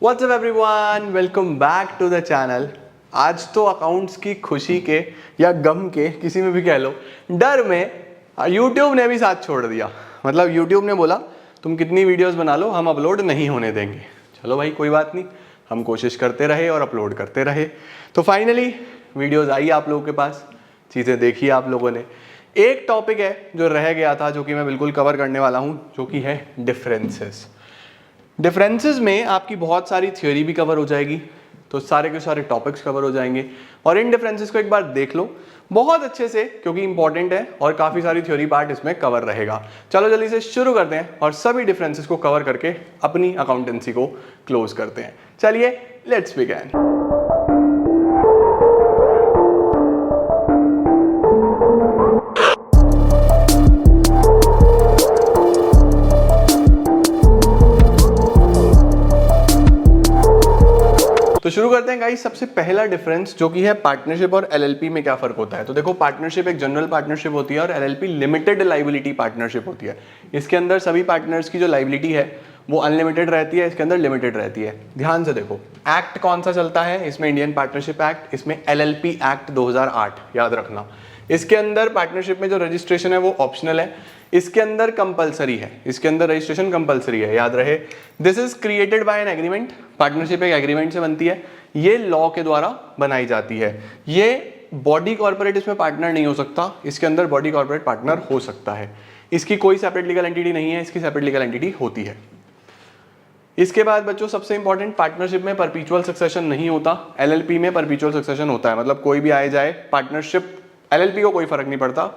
What's up everyone, welcome back to the channel. आज तो accounts की खुशी के या गम के, किसी में भी कह लो, डर में YouTube ने भी साथ छोड़ दिया। मतलब YouTube ने बोला तुम कितनी वीडियोस बना लो, हम अपलोड नहीं होने देंगे। चलो भाई कोई बात नहीं, हम कोशिश करते रहे और अपलोड करते रहे। तो फाइनली वीडियोस आई आप लोगों के पास, चीज़ें देखी आप लोगों ने। एक टॉपिक है जो रह गया था, जो कि मैं बिल्कुल कवर करने वाला हूँ, जो कि है डिफरेंसेस। डिफरेंसेस में आपकी बहुत सारी थ्योरी भी कवर हो जाएगी, तो सारे के सारे टॉपिक्स कवर हो जाएंगे। और इन डिफरेंसेस को एक बार देख लो बहुत अच्छे से, क्योंकि इंपॉर्टेंट है और काफ़ी सारी थ्योरी पार्ट इसमें कवर रहेगा। चलो जल्दी से शुरू करते हैं और सभी डिफरेंसेस को कवर करके अपनी अकाउंटेंसी को क्लोज करते हैं। चलिए लेट्स बिगिन। तो शुरू करते हैं गाइस। सबसे पहला डिफरेंस जो कि है पार्टनरशिप और एलएलपी में क्या फर्क होता है। तो देखो, पार्टनरशिप एक जनरल पार्टनरशिप होती है और एलएलपी लिमिटेड लाइबिलिटी पार्टनरशिप होती है। इसके अंदर सभी पार्टनर्स की जो लाइबिलिटी है वो अनलिमिटेड रहती है, इसके अंदर लिमिटेड रहती है। ध्यान से देखो, एक्ट कौन सा चलता है इसमें, इंडियन पार्टनरशिप एक्ट, इसमें एलएलपी एक्ट 2008, याद रखना। इसके अंदर पार्टनरशिप में जो रजिस्ट्रेशन है वो ऑप्शनल है, इसके अंदर कंपलसरी है, इसके अंदर रजिस्ट्रेशन कंपलसरी है, याद रहे। This is created by an agreement, partnership एक एग्रीमेंट से बनती है, ये लॉ के द्वारा बनाई जाती है। ये बॉडी कॉर्पोरेट इसमें पार्टनर नहीं हो सकता, इसके अंदर बॉडी कॉर्पोरेट पार्टनर हो सकता है। इसकी कोई सेपरेट लीगल एंटिटी नहीं है, इसकी सेपरेट लीगल एंटिटी होती है। इसके बाद बच्चों सबसे इंपॉर्टेंट, पार्टनरशिप में परपीचुअल सक्सेशन नहीं होता, एलएलपी में परपीचुअल सक्सेशन होता है। मतलब कोई भी आए जाए, पार्टनरशिप एलएलपी को कोई फर्क नहीं पड़ता,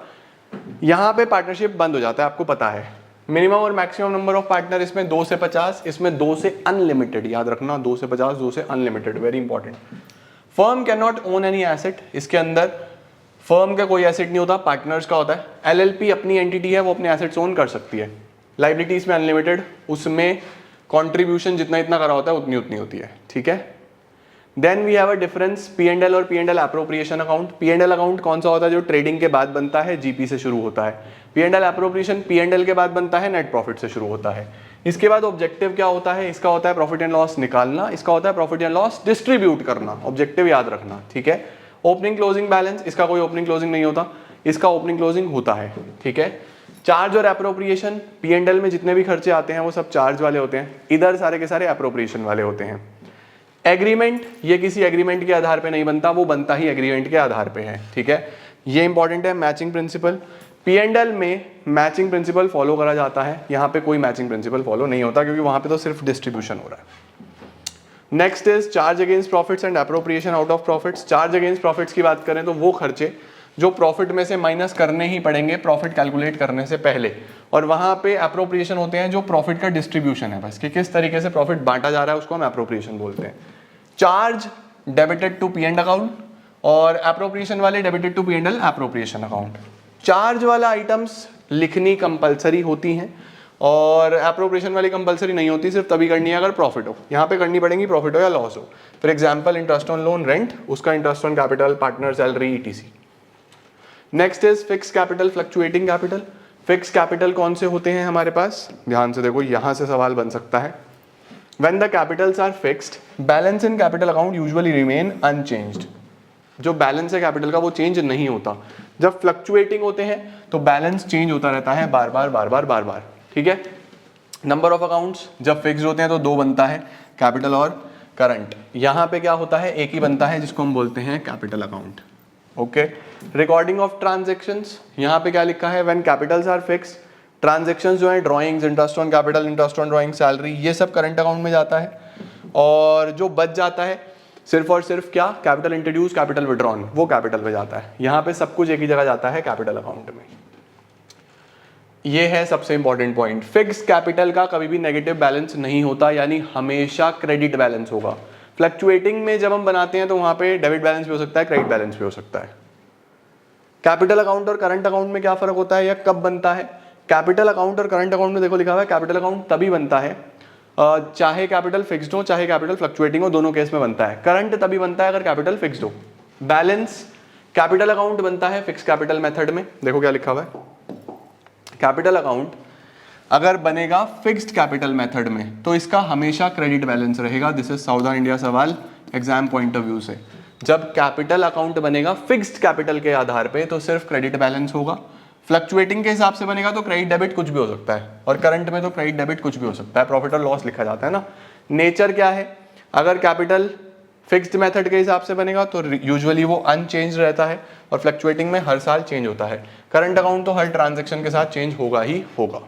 यहाँ पे पार्टनरशिप बंद हो जाता है, आपको पता है। मिनिमम और मैक्सिमम नंबर ऑफ पार्टनर इसमें 2 से 50, इसमें 2 से अनलिमिटेड, याद रखना, 2 से 50, 2 से unlimited, very important. Firm can not own any asset, इसके अंदर फर्म का कोई एसेट नहीं होता, पार्टनर्स का होता है। एलएलपी अपनी एंटिटी है, वो अपने एसेट्स ओन कर सकती है। लाइबिलिटी इसमें अनलिमिटेड, उसमें कॉन्ट्रीब्यूशन जितना इतना करा होता है उतनी उतनी होती है, ठीक है। Then we have a difference P&L और P&L appropriation account. P&L account कौन सा होता है, जो ट्रेडिंग के बाद बनता है, जीपी से शुरू होता है। P&L एप्रोप्रिएशन P&L के बाद बनता है, नेट प्रॉफिट से शुरू होता है। इसके बाद ऑब्जेक्टिव क्या होता है, इसका होता है प्रॉफिट एंड लॉस निकालना, इसका होता है प्रॉफिट एंड लॉस डिस्ट्रीब्यूट करना, ऑब्जेक्टिव याद रखना, ठीक है। ओपनिंग क्लोजिंग बैलेंस, इसका कोई ओपनिंग क्लोजिंग नहीं होता, इसका ओपनिंग क्लोजिंग होता है, ठीक है। चार्ज और एप्रोप्रिएशन, P&L में जितने भी खर्चे आते हैं वो सब चार्ज वाले होते हैं, इधर सारे के सारे एप्रोप्रिएशन वाले होते हैं। एग्रीमेंट, ये किसी एग्रीमेंट के आधार पे नहीं बनता, वो बनता ही एग्रीमेंट के आधार पे है, ठीक है। ये इंपॉर्टेंट है। मैचिंग प्रिंसिपल, P&L में मैचिंग प्रिंसिपल फॉलो करा जाता है, यहाँ पे कोई मैचिंग प्रिंसिपल फॉलो नहीं होता, क्योंकि वहां पे तो सिर्फ डिस्ट्रीब्यूशन हो रहा है। Next is charge against profits and appropriation out of profits. Charge against profits की बात करें तो वो खर्चे जो प्रॉफिट में से माइनस करने ही पड़ेंगे प्रॉफिट कैलकुलेट करने से पहले, और वहां पे एप्रोप्रिएशन होते हैं जो प्रॉफिट का डिस्ट्रीब्यूशन है, बस कि किस तरीके से प्रॉफिट बांटा जा रहा है, उसको हम एप्रोप्रिएशन बोलते हैं। Charge debited to P&L account और एप्रोप्रिएशन वाले debited to P&L appropriation account. Charge वाला आइटम्स लिखनी कंपलसरी होती हैं और एप्रोप्रिएशन वाली कंपलसरी नहीं होती, सिर्फ तभी करनी है अगर प्रॉफिट हो, यहाँ पे करनी पड़ेगी प्रॉफिट हो या लॉस हो। For example interest on loan, rent, उसका interest on capital, partner salary, ETC। Next is fix capital, fluctuating capital. Fix capital कौन से होते हैं हमारे पास, ध्यान से देखो, यहां से सवाल बन सकता है। When the capitals are fixed, balance in capital account usually remain unchanged. जो बैलेंस है कैपिटल का वो चेंज नहीं होता। जब फ्लक्चुएटिंग होते हैं तो बैलेंस चेंज होता रहता है बार बार, ठीक है। नंबर ऑफ अकाउंट्स जब फिक्स होते हैं तो 2 बनता है, कैपिटल और करंट। यहाँ पे क्या होता है, एक ही बनता है, जिसको हम बोलते हैं capital account, okay. Recording of transactions, यहाँ पे क्या लिखा है, when capitals are fixed, transactions जो है, drawings, interest on capital, interest on drawing, salary, ये सब करंट अकाउंट में जाता है। और जो बच जाता है सिर्फ और सिर्फ क्या, कैपिटल इंट्रोड्यूस, कैपिटल विड्रॉन, वो कैपिटल में जाता है। यहाँ पे सब कुछ एक ही जगह जाता है, कैपिटल अकाउंट में। ये है सबसे इंपॉर्टेंट पॉइंट। फिक्स कैपिटल का कभी भी नेगेटिव बैलेंस नहीं होता, यानी हमेशा क्रेडिट बैलेंस होगा। फ्लक्चुएटिंग में जब हम बनाते हैं तो वहां पे डेबिट बैलेंस भी हो सकता है, क्रेडिट बैलेंस भी हो सकता है। कैपिटल अकाउंट और करंट अकाउंट में क्या फर्क होता है या कब बनता है। कैपिटल अकाउंट और करंट अकाउंट में देखो लिखा हुआ है, कैपिटल अकाउंट तभी बनता है चाहे कैपिटल फिक्स्ड हो चाहे कैपिटल फ्लक्चुएटिंग हो, दोनों केस में बनता है। करंट तभी बनता है अगर कैपिटल फिक्स्ड हो। बैलेंस कैपिटल अकाउंट बनता है फिक्स कैपिटल मेथड में, देखो क्या लिखा हुआ है, कैपिटल अकाउंट अगर बनेगा फिक्स्ड कैपिटल मेथड में तो इसका हमेशा क्रेडिट बैलेंस रहेगा। दिस इज साउदर्न इंडिया सवाल एग्जाम पॉइंट ऑफ व्यू से। जब कैपिटल अकाउंट बनेगा फिक्स्ड कैपिटल के आधार पे तो सिर्फ क्रेडिट बैलेंस होगा। फ्लक्चुएटिंग के हिसाब से बनेगा तो क्रेडिट डेबिट कुछ भी हो सकता है, और करंट में तो क्रेडिट डेबिट कुछ भी हो सकता है, प्रॉफिट और लॉस लिखा जाता है ना। नेचर क्या है, अगर कैपिटल फिक्स्ड मेथड के हिसाब से बनेगा तो यूजुअली वो अनचेंज रहता है, और फ्लक्चुएटिंग में हर साल चेंज होता है। करंट अकाउंट तो हर ट्रांजेक्शन के साथ चेंज होगा ही होगा।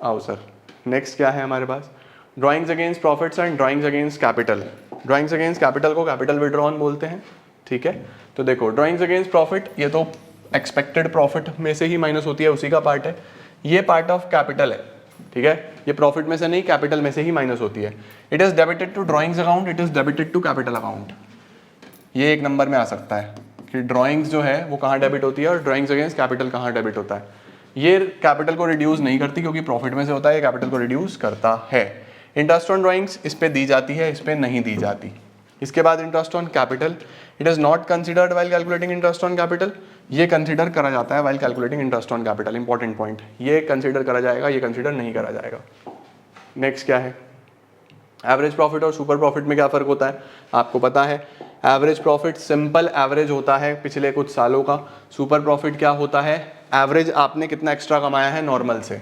आओ सर, नेक्स्ट क्या है हमारे पास, drawings against profits and drawings against capital. Drawings against capital को कैपिटल विड्रॉन बोलते हैं, ठीक है। तो देखो ड्राइंग्स अगेंस्ट प्रॉफिट, ये तो एक्सपेक्टेड प्रॉफिट में से ही माइनस होती है, उसी का पार्ट है। ये पार्ट ऑफ कैपिटल है, ठीक है। ये प्रॉफिट में से नहीं, कैपिटल में से ही माइनस होती है। It is debited to drawings account, it is debited to capital account. ये एक नंबर में आ सकता है कि ड्राइंग्स जो है वो कहाँ डेबिट होती है और ड्राइंग्स अगेंस्ट कैपिटल कहाँ डेबिट होता है। ये कैपिटल को रिड्यूस नहीं करती क्योंकि प्रॉफिट में से होता है, ये कैपिटल को रिड्यूस करता है। इंटरेस्ट ऑन ड्राइंग्स इस पे दी जाती है, इस पे नहीं दी जाती। इसके बाद interest on capital, it is not considered while calculating interest on capital. ये कंसिडर करा जाता है while calculating interest on capital. Important point, ये कंसिडर करा जाएगा, ये कंसिडर नहीं करा जाएगा। नेक्स्ट क्या है, एवरेज प्रॉफिट और सुपर प्रॉफिट में क्या फर्क होता है आपको पता है। एवरेज प्रॉफिट सिंपल एवरेज होता है पिछले कुछ सालों का। सुपर प्रॉफिट क्या होता है, एवरेज आपने कितना एक्स्ट्रा कमाया है नॉर्मल से,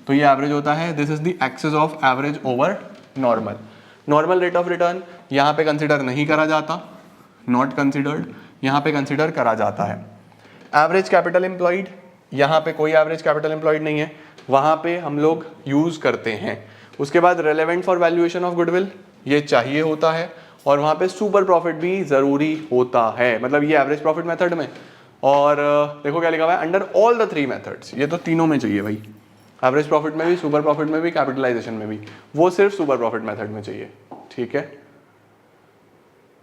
तो ये एवरेज होता है। This is the excess of average over normal. Normal rate of return यहाँ पे कंसिडर नहीं करा जाता, नॉट कंसिडर्ड, यहाँ पे कंसिडर करा जाता है। एवरेज कैपिटल एम्प्लॉयड, यहाँ पे कोई एवरेज कैपिटल एम्प्लॉयड नहीं है, वहाँ पे हम लोग यूज करते हैं। उसके बाद relevant for valuation of goodwill, ये चाहिए होता है, और वहाँ पे सुपर प्रॉफिट भी जरूरी होता है, मतलब ये एवरेज प्रॉफिट मेथड में। और देखो क्या लिखा हुआ है, under all the three methods, ये तो तीनों में चाहिए भाई, एवरेज प्रॉफिट में भी, सुपर प्रॉफिट में भी, कैपिटलाइजेशन में भी। वो सिर्फ सुपर प्रॉफिट मेथड में चाहिए, ठीक है।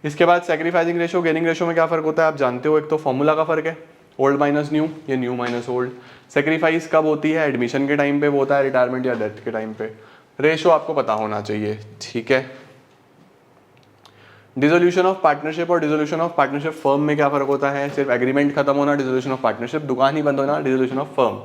इसके बाद सैक्रिफाइसिंग रेशो, गेनिंग रेशो में क्या फर्क होता है आप जानते हो। एक तो फॉर्मूला का फर्क है, ओल्ड माइनस न्यू, ये न्यू माइनस ओल्ड। सेक्रीफाइस कब होती है, एडमिशन के टाइम पे वो होता है, रिटायरमेंट या डेथ के टाइम पे। रेशो आपको पता होना चाहिए, ठीक है। डिसोल्यूशन ऑफ पार्टनरशिप और डिसोल्यूशन ऑफ पार्टनरशिप फर्म में क्या फर्क होता है, सिर्फ एग्रीमेंट खत्म होना, डिसोल्यूशन ऑफ पार्टनरशिप दुकान ही बंद होना, dissolution of firm.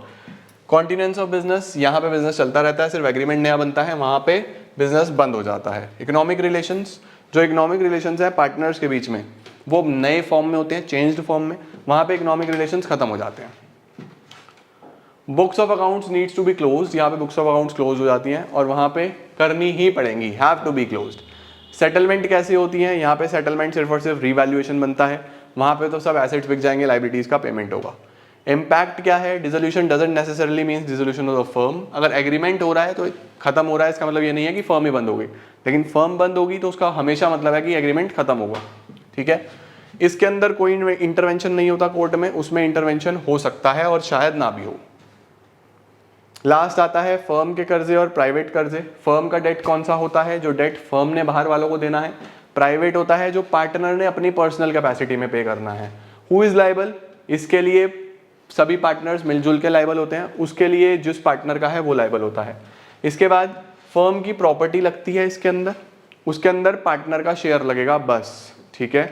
Continence of business, यहाँ पे बिजनेस चलता रहता है, सिर्फ एग्रीमेंट नया बनता है, वहाँ पे बिजनेस बंद हो जाता है। इकोनॉमिक रिलेशंस, जो इकोनॉमिक रिलेशंस है पार्टनर्स के बीच में, वो नए फॉर्म में होते हैं, चेंज्ड फॉर्म में, वहाँ पे इकोनॉमिक रिलेशंस खत्म हो जाते हैं। Books of accounts needs to be close, यहाँ पे बुक्स ऑफ अकाउंट्स क्लोज हो जाती हैं और वहाँ पे करनी ही पड़ेंगी, have to be closed. Settlement कैसी होती है, यहाँ पे सेटलमेंट सिर्फ और सिर्फ रीवैल्यूएशन बनता है, वहाँ पे तो सब एसेट्स बिक जाएंगे, लाइबिलिटीज का पेमेंट होगा। इम्पैक्ट क्या है, dissolution doesn't necessarily means dissolution of the firm. अगर एग्रीमेंट हो रहा है तो खत्म हो रहा है, इसका मतलब ये नहीं है कि फर्म ही बंद हो गई, लेकिन फर्म बंद होगी तो उसका हमेशा मतलब है कि एग्रीमेंट खत्म होगा, ठीक है। इसके अंदर कोई इंटरवेंशन नहीं होता कोर्ट में, उसमें इंटरवेंशन हो सकता है और शायद ना भी हो। लास्ट आता है फर्म के कर्जे और प्राइवेट कर्जे। फर्म का डेट कौन सा होता है, जो डेट फर्म ने बाहर वालों को देना है। प्राइवेट होता है जो पार्टनर ने अपनी पर्सनल कैपेसिटी में पे करना है। हु इज लायबल, इसके लिए सभी पार्टनर्स मिलजुल के लायबल होते हैं, उसके लिए जिस पार्टनर का है वो लायबल होता है। इसके बाद फर्म की प्रॉपर्टी लगती है इसके अंदर, उसके अंदर पार्टनर का शेयर लगेगा बस, ठीक है।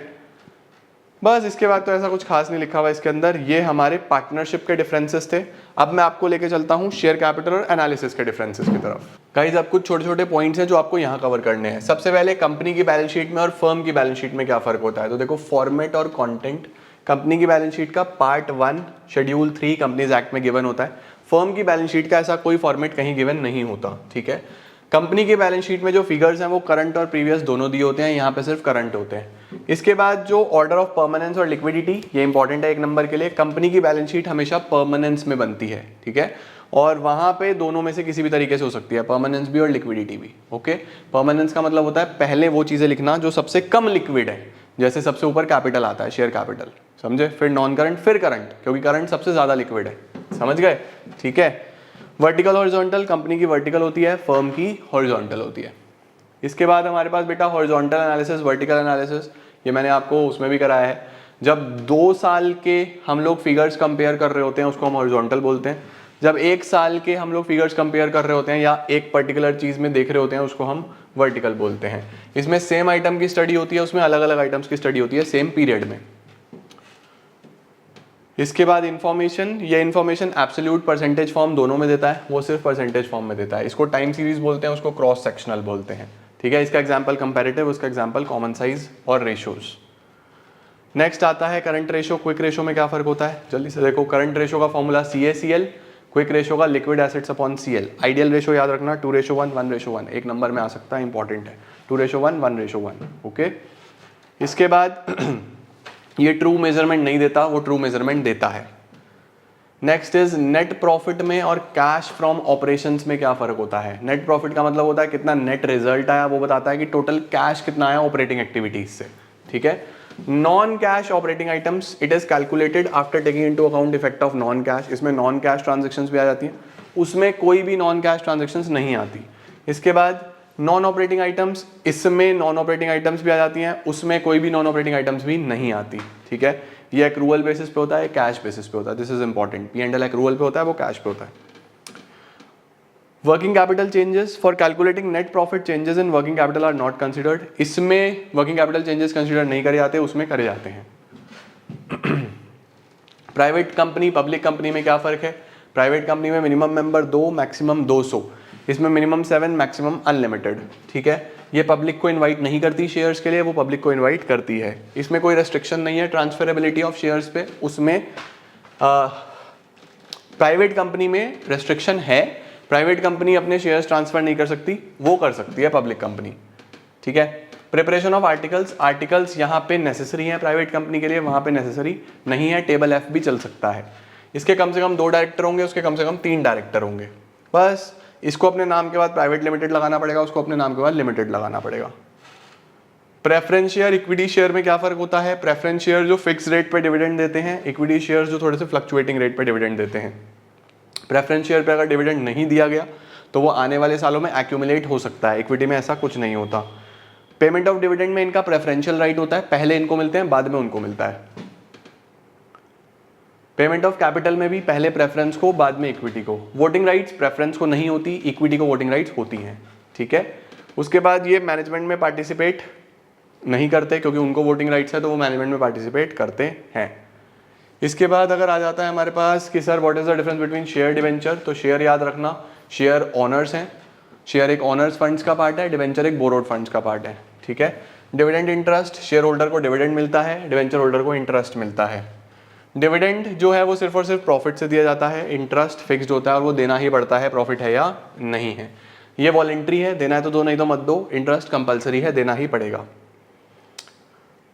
बस इसके बाद तो ऐसा कुछ खास नहीं लिखा हुआ इसके अंदर। ये हमारे पार्टनरशिप के डिफरेंसेस थे। अब मैं आपको लेके चलता हूँ शेयर कैपिटल और एनालिसिस के डिफरेंसेस की तरफ। गाइस अब कुछ छोटे छोटे पॉइंट्स हैं जो आपको यहाँ कवर करने हैं। सबसे पहले कंपनी की बैलेंस शीट में और फर्म की बैलेंस शीट में क्या फर्क होता है, तो देखो फॉर्मेट और कंटेंट। कंपनी की बैलेंस शीट का पार्ट 1 शेड्यूल 3 कंपनीज एक्ट में गिवन होता है। फर्म की बैलेंस शीट का ऐसा कोई फॉर्मेट कहीं गिवन नहीं होता, ठीक है। कंपनी की बैलेंस शीट में जो फिगर्स हैं वो करंट और प्रीवियस दोनों दिए होते हैं, यहाँ पे सिर्फ करंट होते हैं। इसके बाद जो ऑर्डर ऑफ परमानेंस और लिक्विडिटी, ये इंपॉर्टेंट है एक नंबर के लिए। कंपनी की बैलेंस शीट हमेशा परमानेंस में बनती है, ठीक है, और वहाँ पे दोनों में से किसी भी तरीके से हो सकती है, परमानेंस भी और लिक्विडिटी भी, ओके। परमानेंस का मतलब होता है पहले वो चीज़ें लिखना जो सबसे कम लिक्विड है, जैसे सबसे ऊपर कैपिटल आता है, शेयर कैपिटल, समझे, फिर नॉन करंट, फिर करंट, क्योंकि करंट सबसे ज़्यादा लिक्विड है, समझ गए, ठीक है। वर्टिकल हॉरिजॉन्टल, कंपनी की वर्टिकल होती है, फर्म की हॉरिजॉन्टल होती है। इसके बाद हमारे पास बेटा हॉरिजॉन्टल एनालिसिस, वर्टिकल एनालिसिस, ये मैंने आपको उसमें भी कराया है। जब 2 साल के हम लोग फिगर्स कंपेयर कर रहे होते हैं उसको हम हॉरिजॉन्टल बोलते हैं। जब 1 साल के हम लोग फिगर्स कंपेयर कर रहे होते हैं या एक पर्टिकुलर चीज़ में देख रहे होते हैं उसको हम वर्टिकल बोलते हैं। इसमें सेम आइटम की स्टडी होती है, उसमें अलग अलग आइटम्स की स्टडी होती है सेम पीरियड में। इसके बाद इन्फॉर्मेशन, ये इन्फॉर्मेशन एब्सोल्यूट परसेंटेज फॉर्म दोनों में देता है, वो सिर्फ परसेंटेज फॉर्म में देता है। इसको टाइम सीरीज बोलते हैं, उसको क्रॉस सेक्शनल बोलते हैं, ठीक है। इसका एग्जांपल कंपैरेटिव, उसका एग्जांपल कॉमन साइज और रेशियोज। नेक्स्ट आता है करंट रेशो, क्विक रेशो में क्या फर्क होता है, जल्दी से देखो। करंट रेशो का फॉर्मूला CACL, क्विक रेशो का liquid acids upon CL। Ideal ratio याद रखना 2:1, 1:1, एक नंबर में आ सकता है, इंपॉर्टेंट है। 2:1, 1:1, ओके। इसके बाद ये ट्रू मेजरमेंट नहीं देता, वो ट्रू मेजरमेंट देता है। नेक्स्ट इज नेट प्रॉफिट में और कैश फ्रॉम ऑपरेशंस में क्या फर्क होता है। नेट प्रॉफिट का मतलब होता है कितना नेट रिजल्ट आया, वो बताता है कि टोटल कैश कितना आया ऑपरेटिंग एक्टिविटीज से, ठीक है। Non cash operating items, it is calculated after taking into account effect of non cash. इसमें नॉन कैश ट्रांजेक्शन्स भी आ जाती हैं, उसमें कोई भी नॉन कैश ट्रांजेक्शन्स नहीं आती। इसके बाद नॉन ऑपरेटिंग आइटम्स, इसमें नॉन ऑपरेटिंग आइटम्स भी आ जाती हैं, उसमें कोई भी नॉन ऑपरेटिंग आइटम्स भी नहीं आती, ठीक है। ये एक्रूअल बेसिस पे होता है, कैश बेसिस पे होता है, this is important. P&L accrual पे होता है, वो कैश पे होता है। Working capital changes for calculating net profit, changes in working capital R not considered. इसमें वर्किंग कैपिटल चेंजेस कंसिडर नहीं करे जाते, उसमें करे जाते हैं। प्राइवेट कंपनी पब्लिक कंपनी में क्या फर्क है। प्राइवेट कंपनी में मिनिमम मेंबर 2, मैक्सिमम 200, इसमें मिनिमम 7, मैक्सिमम अनलिमिटेड, ठीक है। ये पब्लिक को इनवाइट नहीं करती शेयर्स के लिए, वो पब्लिक को इनवाइट करती है। इसमें कोई रेस्ट्रिक्शन नहीं है ट्रांसफरेबिलिटी ऑफ शेयर्स पे, उसमें प्राइवेट कंपनी में रेस्ट्रिक्शन है। प्राइवेट कंपनी अपने शेयर्स ट्रांसफर नहीं कर सकती, वो कर सकती है पब्लिक कंपनी, ठीक है। प्रिपरेशन ऑफ आर्टिकल्स, आर्टिकल्स यहाँ पे नेसेसरी है प्राइवेट कंपनी के लिए, वहाँ पे नेसेसरी नहीं है, टेबल F भी चल सकता है। इसके कम से कम 2 डायरेक्टर होंगे, उसके कम से कम 3 डायरेक्टर होंगे, बस। इसको अपने नाम के बाद प्राइवेट लिमिटेड लगाना पड़ेगा, उसको अपने नाम के बाद लिमिटेड लगाना पड़ेगा। प्रेफरेंस शेयर इक्विटी शेयर में क्या फर्क होता है। प्रेफरेंस शेयर जो फिक्स रेट पे डिविडेंड देते हैं, इक्विटी शेयर जो थोड़े से फ्लक्चुएटिंग रेट पे डिविडेंड देते हैं। प्रेफरेंस शेयर पे अगर डिविडेंड नहीं दिया गया तो वो आने वाले सालों में एक्यूमुलेट हो सकता है, इक्विटी में ऐसा कुछ नहीं होता। पेमेंट ऑफ डिविडेंड में इनका प्रेफरेंशियल राइट होता है, पहले इनको मिलते हैं, बाद में उनको मिलता है। पेमेंट ऑफ कैपिटल में भी पहले प्रेफरेंस को, बाद में इक्विटी को। वोटिंग राइट्स प्रेफरेंस को नहीं होती, इक्विटी को वोटिंग राइट्स होती हैं, ठीक है। उसके बाद ये मैनेजमेंट में पार्टिसिपेट नहीं करते, क्योंकि उनको वोटिंग राइट्स है तो वो मैनेजमेंट में पार्टिसिपेट करते हैं। इसके बाद अगर आ जाता है हमारे पास कि sir what is the difference between share debenture, तो शेयर याद रखना, शेयर ओनर्स हैं, शेयर एक ओनर्स फंड्स का पार्ट है, डिवेंचर एक बोरोड फंड्स का पार्ट है, ठीक है। डिविडेंड इंटरेस्ट, शेयर होल्डर को डिविडेंड मिलता है, डिवेंचर होल्डर को इंटरेस्ट मिलता है। डिविडेंड जो है वो सिर्फ और सिर्फ प्रॉफिट से दिया जाता है, इंटरेस्ट फिक्स्ड होता है और वो देना ही पड़ता है, प्रॉफिट है या नहीं है। ये वॉलंटरी है, देना है तो दो, नहीं तो मत दो। इंटरेस्ट कंपलसरी है, देना ही पड़ेगा।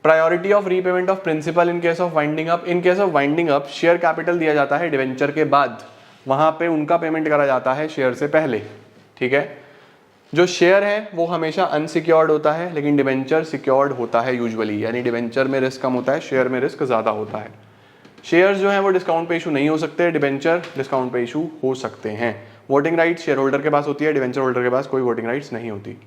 Priority of repayment of principal in case of winding up, in case of winding up share capital दिया जाता है डिवेंचर के बाद, वहां पे उनका पेमेंट करा जाता है शेयर से पहले, ठीक है। जो शेयर है वो हमेशा अनसिक्योर्ड होता है, लेकिन डिवेंचर सिक्योर्ड होता है यूजुअली, यानी डिवेंचर में रिस्क कम होता है, शेयर में रिस्क ज्यादा होता है। शेयर्स जो हैं वो डिस्काउंट पे इशू नहीं हो सकते, डिवेंचर डिस्काउंट पे इशू हो सकते हैं। वोटिंग राइट्स शेयर होल्डर के पास होती है, डिवेंचर होल्डर के पास कोई वोटिंग राइट्स नहीं होती।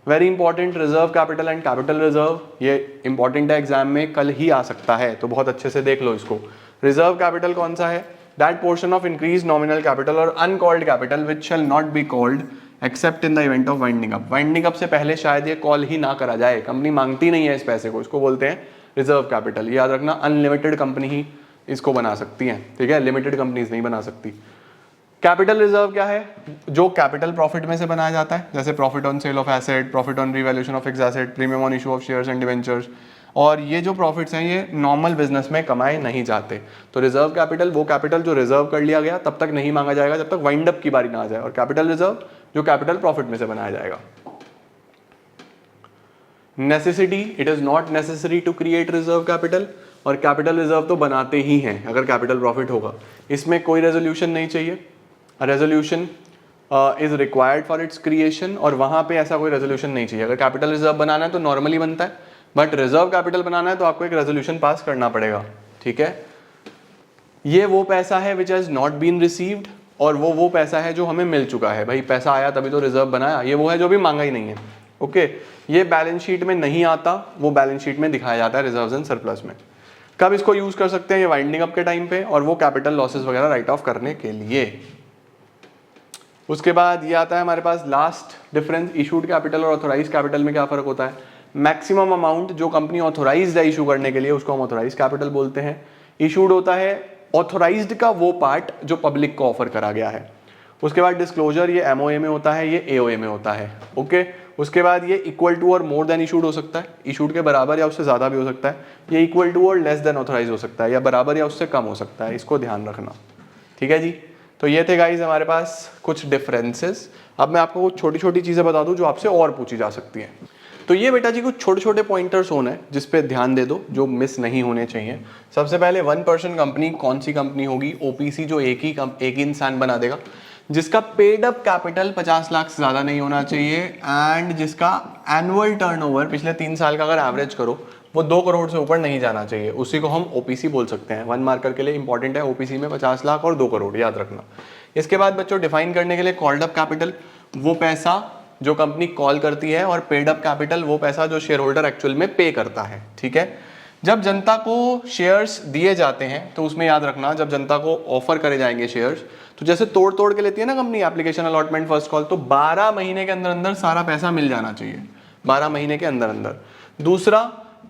Very important, reserve capital and capital reserve, ये इंपॉर्टेंट है, एग्जाम में कल ही आ सकता है, तो बहुत अच्छे से देख लो इसको। रिजर्व कैपिटल कौन सा है, that portion of increase nominal capital और uncalled capital which shall not be called except in the event of winding up. Winding up से पहले शायद ये कॉल ही ना करा जाए, कंपनी मांगती नहीं है इस पैसे को, इसको बोलते हैं रिजर्व कैपिटल। याद रखना, अनलिमिटेड कंपनी ही इसको बना सकती है, ठीक है, लिमिटेड कंपनीज नहीं बना सकती। कैपिटल रिजर्व क्या है, जो कैपिटल प्रॉफिट में से बनाया जाता है, जैसे profit on sale of asset, profit on revaluation of fixed asset, premium on issue of shares and debentures. और ये जो प्रॉफिट्स हैं ये नॉर्मल बिजनेस में कमाए नहीं जाते। तो रिजर्व कैपिटल वो कैपिटल जो रिजर्व कर लिया गया तब तक नहीं मांगा जाएगा जब तक वाइंड अप की बारी ना आ जाए, और कैपिटल रिजर्व जो कैपिटल प्रॉफिट में से बनाया जाएगा। Necessity, it is not necessary to create reserve capital, और कैपिटल रिजर्व तो बनाते ही हैं अगर कैपिटल प्रॉफिट होगा, इसमें कोई रेजोल्यूशन नहीं चाहिए। Resolution is required for its creation, और वहां पे ऐसा कोई रेजोल्यूशन नहीं चाहिए। अगर कैपिटल रिजर्व बनाना है तो नॉर्मली बनता है, बट रिजर्व कैपिटल बनाना है तो आपको एक रेजोल्यूशन पास करना पड़ेगा, ठीक है। ये वो पैसा है which has not been received, और वो पैसा है जो हमें मिल चुका है। भाई पैसा आया तभी तो रिजर्व बनाया, ये वो है जो भी मांगा ही नहीं है, ओके। ये बैलेंस शीट में नहीं आता, वो बैलेंस शीट में दिखाया जाता है रिजर्व्स एंड सरप्लस में। कब इसको यूज कर सकते हैं, ये वाइंडिंग अप के टाइम पे, और वो कैपिटल लॉसेस वगैरह राइट ऑफ करने के लिए। उसके बाद ये आता है हमारे पास लास्ट डिफरेंस, इशूड कैपिटल और ऑथोराइज कैपिटल में क्या फर्क होता है। मैक्सिमम अमाउंट जो कंपनी ऑथोराइज्ड है इशू करने के लिए उसको हम ऑथोराइज कैपिटल बोलते हैं। इशूड होता है ऑथोराइज्ड का वो पार्ट जो पब्लिक को ऑफर करा गया है। उसके बाद डिस्क्लोजर ये एमओए में होता है, ये एओए में होता है। ओके, उसके बाद ये इक्वल टू और मोर देन इशूड हो सकता है, इशूड के बराबर या उससे ज़्यादा भी हो सकता है। ये इक्वल टू और लेस देन ऑथोराइज हो सकता है, या बराबर या उससे कम हो सकता है, इसको ध्यान रखना। ठीक है जी, तो ये थे गाइज हमारे पास कुछ डिफरेंसेस। अब मैं आपको कुछ छोटी छोटी चीज़ें बता दूं जो आपसे और पूछी जा सकती हैं। तो ये बेटा जी कुछ छोटे छोटे पॉइंटर्स होने हैं जिस पे ध्यान दे दो, जो मिस नहीं होने चाहिए। सबसे पहले 1% कंपनी कौन सी कंपनी होगी? ओपीसी, जो एक ही इंसान बना देगा, जिसका पेड अप कैपिटल 50 लाख से ज़्यादा नहीं होना चाहिए, एंड जिसका एनुअल टर्नओवर पिछले 3 साल का अगर एवरेज करो वो 2 करोड़ से ऊपर नहीं जाना चाहिए, उसी को हम ओपीसी बोल सकते हैं। 1 मार्कर के लिए इंपॉर्टेंट है, ओपीसी में 50 लाख और 2 करोड़ याद रखना। इसके बाद बच्चों डिफाइन करने के लिए कॉल्ड अप कैपिटल वो पैसा जो कंपनी कॉल करती है, और पेड अप कैपिटल वो पैसा जो शेयर होल्डर एक्चुअल में पे करता है। ठीक है, जब जनता को शेयर्स दिए जाते हैं तो उसमें याद रखना, जब जनता को ऑफर करे जाएंगे शेयर्स, तो जैसे तोड़ तोड़ के लेती है ना company, application, allotment, first call, तो 12 महीने के अंदर अंदर सारा पैसा मिल जाना चाहिए, 12 महीने के अंदर अंदर। दूसरा,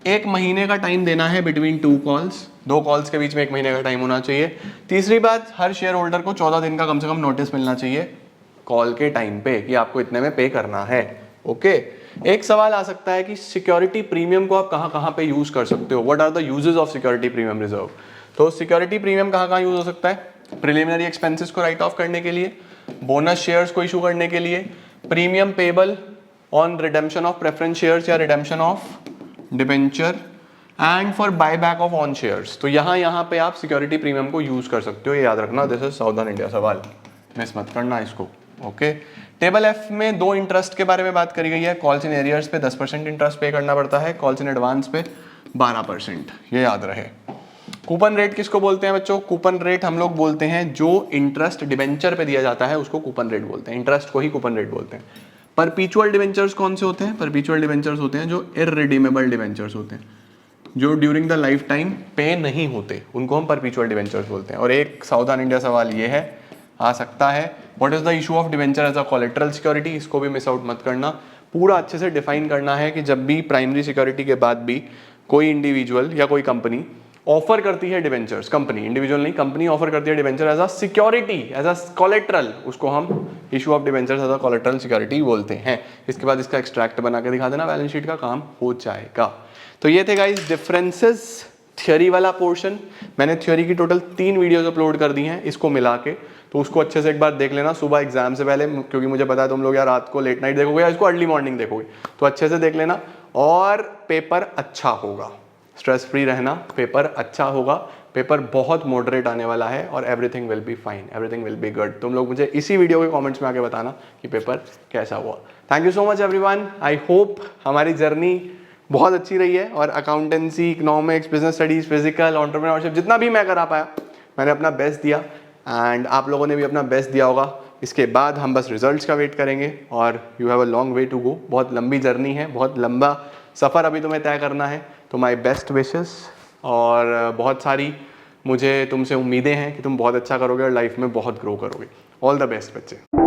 1 महीने का टाइम देना है बिटवीन 2 कॉल्स, 2 कॉल्स के बीच में 1 महीने का टाइम होना चाहिए। तीसरी बात, हर शेयर होल्डर को 14 दिन का कम से कम नोटिस मिलना चाहिए कॉल के टाइम पे कि आपको इतने में पे करना है। ओके, एक सवाल आ सकता है कि सिक्योरिटी प्रीमियम को आप कहाँ कहाँ पे यूज कर सकते हो, what are the uses of security premium reserve. तो सिक्योरिटी प्रीमियम कहाँ कहाँ यूज हो सकता है? प्रिलिमिनरी एक्सपेंसेस को राइट ऑफ करने के लिए, बोनस शेयर्स को इशू करने के लिए, premium payable on redemption of preference shares या redemption of debenture, and for buy back of on shares. तो यहाँ पे आप सिक्योरिटी प्रीमियम को यूज कर सकते हो, ये याद रखना। दिस इज साउदर्न इंडिया सवाल, मिस मत करना इसको। ओके, टेबल एफ में 2 इंटरेस्ट के बारे में बात करी गई है। कॉल्स इन एरियर्स पे 10% इंटरेस्ट पे करना पड़ता है, कॉल्स इन एडवांस पे 12%, ये याद रहे। कूपन रेट किसको बोलते हैं बच्चों? कूपन रेट हम लोग बोलते हैं जो इंटरेस्ट डिबेंचर पे दिया जाता है उसको कूपन रेट बोलते हैं, इंटरेस्ट को ही कूपन रेट बोलते हैं। परपीचुअल डिबेंचर्स कौन से होते हैं? परपीचुअल डिबेंचर्स होते हैं जो इररिडीमेबल डिबेंचर्स होते हैं, जो ड्यूरिंग द लाइफ टाइम पे नहीं होते, उनको हम परपीचुअल डिबेंचर्स बोलते हैं। और एक साउदर्न इंडिया सवाल ये है, आ सकता है, what is the issue of debenture as a collateral security, इसको भी मिस आउट मत करना। पूरा अच्छे से डिफाइन करना है कि जब भी प्राइमरी सिक्योरिटी के बाद भी कोई इंडिविजुअल या कोई कंपनी ऑफर करती है डिबेंचर्स, कंपनी, इंडिविजुअल नहीं, कंपनी ऑफर करती है debenture as a security, as a collateral, उसको हम issue of debentures as a collateral security बोलते हैं। इसके बाद इसका एक्सट्रैक्ट बना के दिखा देना, बैलेंस शीट का काम हो जाएगा। तो ये थे गाइस डिफरेंसेस, थ्योरी वाला पोर्शन। मैंने थ्योरी की टोटल 3 वीडियोस अपलोड कर दी हैं इसको मिला के, तो उसको अच्छे से एक बार देख लेना सुबह एग्जाम से पहले, क्योंकि मुझे पता है तुम लोग यार रात को लेट नाइट देखोगे या इसको अर्ली मॉर्निंग देखोगे, तो अच्छे से देख लेना। और पेपर अच्छा होगा, स्ट्रेस फ्री रहना, पेपर अच्छा होगा, पेपर बहुत मॉडरेट आने वाला है और everything will be fine, everything will be good. तुम लोग मुझे इसी वीडियो के कमेंट्स में आके बताना कि पेपर कैसा हुआ। Thank you so much everyone, I hope हमारी जर्नी बहुत अच्छी रही है, और accountancy, economics, business studies, physical, entrepreneurship, जितना भी मैं करा पाया मैंने अपना बेस्ट दिया, एंड आप लोगों ने भी अपना बेस्ट दिया होगा। इसके बाद हम बस रिजल्ट्स का वेट करेंगे, और you have a long way to go, बहुत लंबी जर्नी है, बहुत लंबा सफ़र अभी तुम्हें तय करना है। तो माय बेस्ट विशेस, और बहुत सारी मुझे तुमसे उम्मीदें हैं कि तुम बहुत अच्छा करोगे और लाइफ में बहुत ग्रो करोगे। ऑल द बेस्ट बच्चे।